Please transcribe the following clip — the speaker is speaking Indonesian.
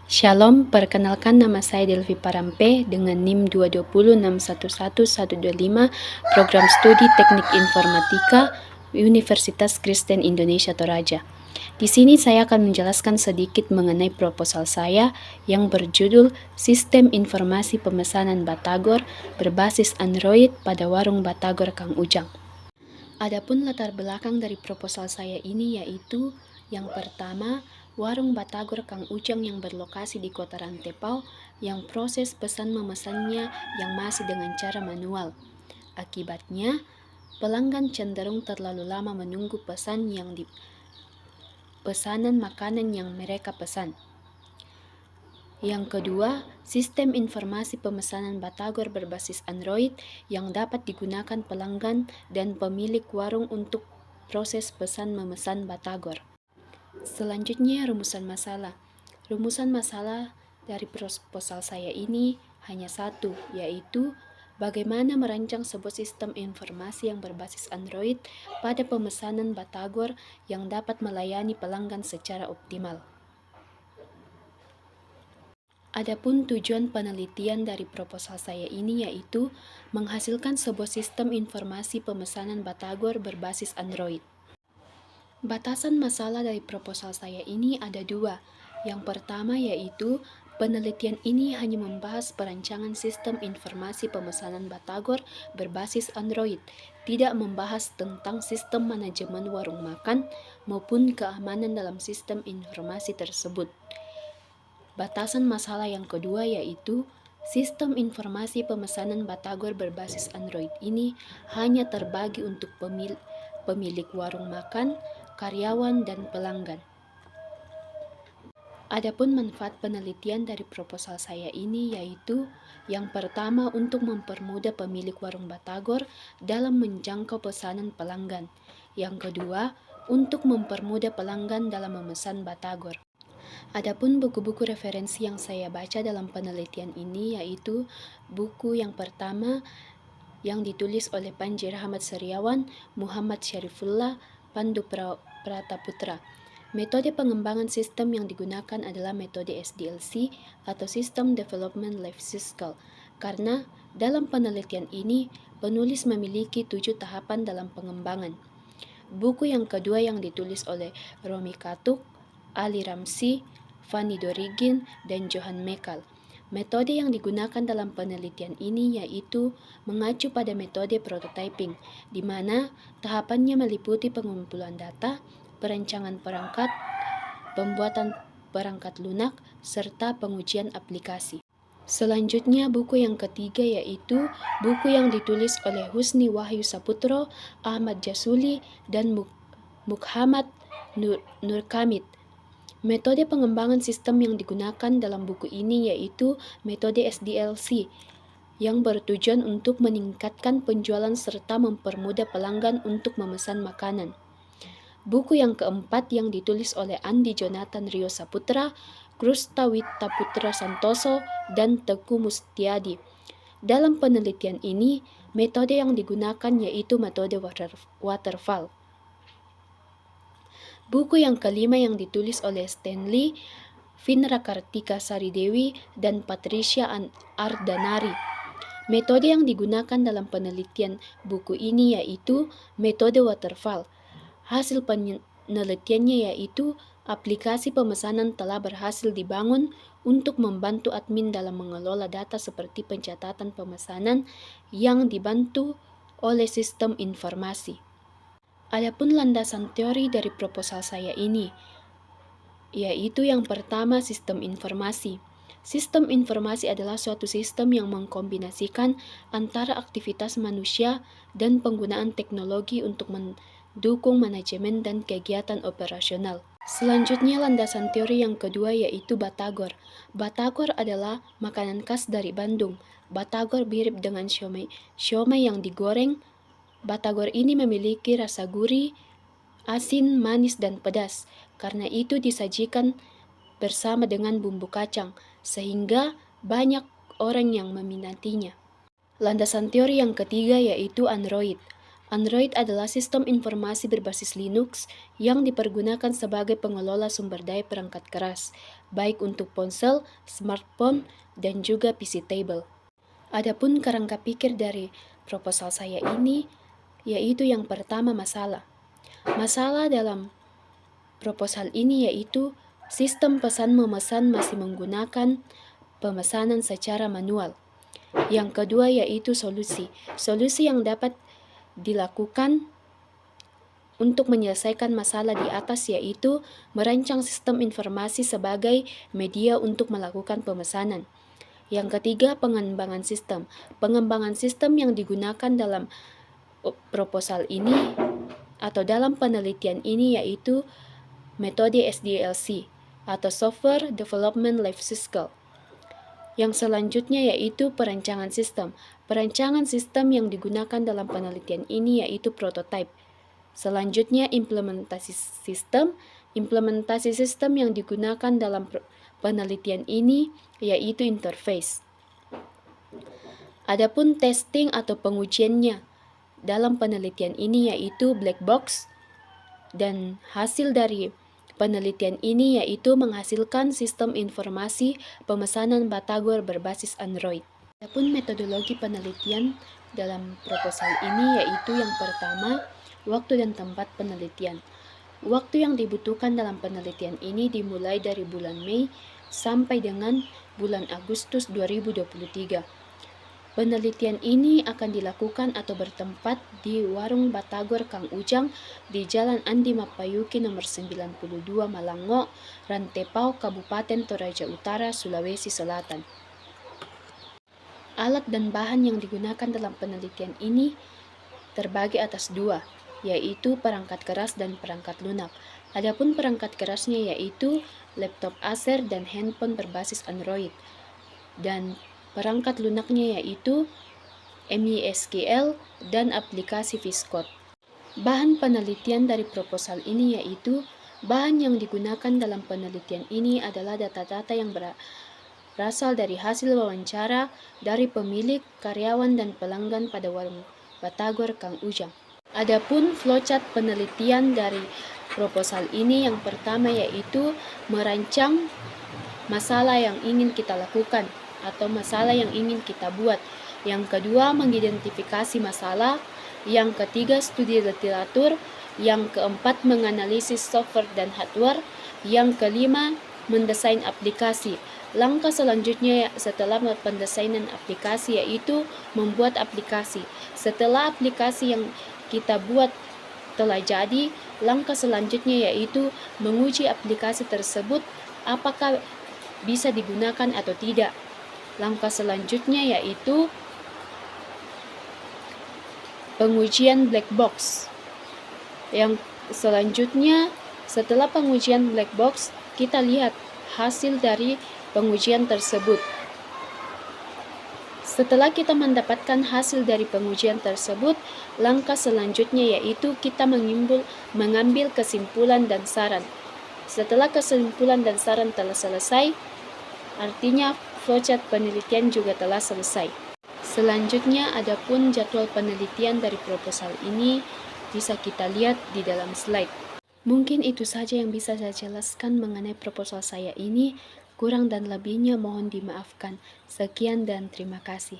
Shalom, perkenalkan nama saya Delvi Parampe dengan NIM 220611125, Program Studi Teknik Informatika, Universitas Kristen Indonesia Toraja. Di sini saya akan menjelaskan sedikit mengenai proposal saya yang berjudul Sistem Informasi Pemesanan Batagor berbasis Android pada Warung Batagor Kang Ujang. Adapun latar belakang dari proposal saya ini yaitu yang pertama, Warung Batagor Kang Ujang yang berlokasi di Kota Rantepao yang proses pesan memesannya yang masih dengan cara manual. Akibatnya, pelanggan cenderung terlalu lama menunggu pesanan makanan yang mereka pesan. Yang kedua, sistem informasi pemesanan Batagor berbasis Android yang dapat digunakan pelanggan dan pemilik warung untuk proses pesan memesan Batagor. Selanjutnya, rumusan masalah. Rumusan masalah dari proposal saya ini hanya satu, yaitu bagaimana merancang sebuah sistem informasi yang berbasis Android pada pemesanan Batagor yang dapat melayani pelanggan secara optimal. Adapun tujuan penelitian dari proposal saya ini yaitu menghasilkan sebuah sistem informasi pemesanan Batagor berbasis Android. Batasan masalah dari proposal saya ini ada dua. Yang pertama yaitu penelitian ini hanya membahas perancangan sistem informasi pemesanan Batagor berbasis Android, tidak membahas tentang sistem manajemen warung makan maupun keamanan dalam sistem informasi tersebut. Batasan masalah yang kedua yaitu sistem informasi pemesanan Batagor berbasis Android ini hanya terbagi untuk pemilik warung makan, karyawan, dan pelanggan. Adapun manfaat penelitian dari proposal saya ini yaitu yang pertama untuk mempermudah pemilik warung Batagor dalam menjangkau pesanan pelanggan. Yang kedua, untuk mempermudah pelanggan dalam memesan Batagor. Adapun buku-buku referensi yang saya baca dalam penelitian ini yaitu buku yang pertama yang ditulis oleh Panji Rahmat Sariawan, Muhammad Syarifullah, Pandu Prataputra. Metode pengembangan sistem yang digunakan adalah metode SDLC atau System Development Life Cycle, karena dalam penelitian ini penulis memiliki 7 tahapan dalam pengembangan. Buku yang kedua yang ditulis oleh Romi Katuk, Ali Ramsi, Fanny Dorigin, dan Johan Mekal. Metode yang digunakan dalam penelitian ini yaitu mengacu pada metode prototyping, di mana tahapannya meliputi pengumpulan data, perancangan perangkat, pembuatan perangkat lunak, serta pengujian aplikasi. Selanjutnya buku yang ketiga yaitu buku yang ditulis oleh Husni Wahyu Saputro, Ahmad Jasuli, dan Muhammad Nurkamid. Metode pengembangan sistem yang digunakan dalam buku ini yaitu metode SDLC yang bertujuan untuk meningkatkan penjualan serta mempermudah pelanggan untuk memesan makanan. Buku yang keempat yang ditulis oleh Andi Jonathan Rio Saputra, Krusta Witta Putra Santoso, dan Teguh Mustiadi. Dalam penelitian ini, metode yang digunakan yaitu metode waterfall. Buku yang kelima yang ditulis oleh Stanley Vinra Kartika Saridewi dan Patricia Ardanari. Metode yang digunakan dalam penelitian buku ini yaitu metode waterfall. Hasil penelitiannya yaitu aplikasi pemesanan telah berhasil dibangun untuk membantu admin dalam mengelola data seperti pencatatan pemesanan yang dibantu oleh sistem informasi. Adapun landasan teori dari proposal saya ini, yaitu yang pertama sistem informasi. Sistem informasi adalah suatu sistem yang mengkombinasikan antara aktivitas manusia dan penggunaan teknologi untuk mendukung manajemen dan kegiatan operasional. Selanjutnya landasan teori yang kedua yaitu Batagor. Batagor adalah makanan khas dari Bandung. Batagor mirip dengan siomay yang digoreng. Batagor ini memiliki rasa gurih, asin, manis, dan pedas. Karena itu disajikan bersama dengan bumbu kacang, sehingga banyak orang yang meminatinya. Landasan teori yang ketiga yaitu Android. Android adalah sistem informasi berbasis Linux yang dipergunakan sebagai pengelola sumber daya perangkat keras, baik untuk ponsel, smartphone, dan juga PC table. Adapun kerangka pikir dari proposal saya ini, yaitu yang pertama masalah. Masalah dalam proposal ini yaitu sistem pesan memesan masih menggunakan pemesanan secara manual. Yang kedua yaitu solusi. Solusi yang dapat dilakukan untuk menyelesaikan masalah di atas yaitu merancang sistem informasi sebagai media untuk melakukan pemesanan. Yang ketiga, pengembangan sistem. Pengembangan sistem yang digunakan dalam proposal ini atau dalam penelitian ini yaitu metode SDLC atau Software Development Life Cycle. Yang selanjutnya yaitu perancangan sistem. Perancangan sistem yang digunakan dalam penelitian ini yaitu prototype. Selanjutnya implementasi sistem. Implementasi sistem yang digunakan dalam penelitian ini yaitu interface. Adapun testing atau pengujiannya dalam penelitian ini yaitu black box, dan hasil dari penelitian ini yaitu menghasilkan sistem informasi pemesanan batagor berbasis Android. Adapun metodologi penelitian dalam proposal ini yaitu yang pertama, waktu dan tempat penelitian. Waktu yang dibutuhkan dalam penelitian ini dimulai dari bulan Mei sampai dengan bulan Agustus 2023. Penelitian ini akan dilakukan atau bertempat di Warung Batagor Kang Ujang di Jalan Andi Mapayuki nomor 92 Malango, Rantepao, Kabupaten Toraja Utara, Sulawesi Selatan. Alat dan bahan yang digunakan dalam penelitian ini terbagi atas dua, yaitu perangkat keras dan perangkat lunak. Adapun perangkat kerasnya yaitu laptop Acer dan handphone berbasis Android. Dan perangkat lunaknya yaitu MySQL dan aplikasi VS Code. Bahan penelitian dari proposal ini yaitu bahan yang digunakan dalam penelitian ini adalah data-data yang berasal dari hasil wawancara dari pemilik, karyawan, dan pelanggan pada warung Batagor Kang Ujang. Adapun flowchart penelitian dari proposal ini yang pertama yaitu merancang masalah yang ingin kita lakukan atau masalah yang ingin kita buat. Yang kedua, mengidentifikasi masalah. Yang ketiga, studi literatur. Yang keempat, menganalisis software dan hardware. Yang kelima, mendesain aplikasi. Langkah selanjutnya setelah pendesainan aplikasi yaitu membuat aplikasi. Setelah aplikasi yang kita buat telah jadi, langkah selanjutnya yaitu menguji aplikasi tersebut apakah bisa digunakan atau tidak. Langkah selanjutnya yaitu pengujian black box. Yang selanjutnya setelah pengujian black box, kita lihat hasil dari pengujian tersebut. Setelah kita mendapatkan hasil dari pengujian tersebut, langkah selanjutnya yaitu kita mengambil kesimpulan dan saran. Setelah kesimpulan dan saran telah selesai, artinya flowchart penelitian juga telah selesai. Selanjutnya, adapun jadwal penelitian dari proposal ini bisa kita lihat di dalam slide. Mungkin itu saja yang bisa saya jelaskan mengenai proposal saya ini. Kurang dan lebihnya mohon dimaafkan. Sekian dan terima kasih.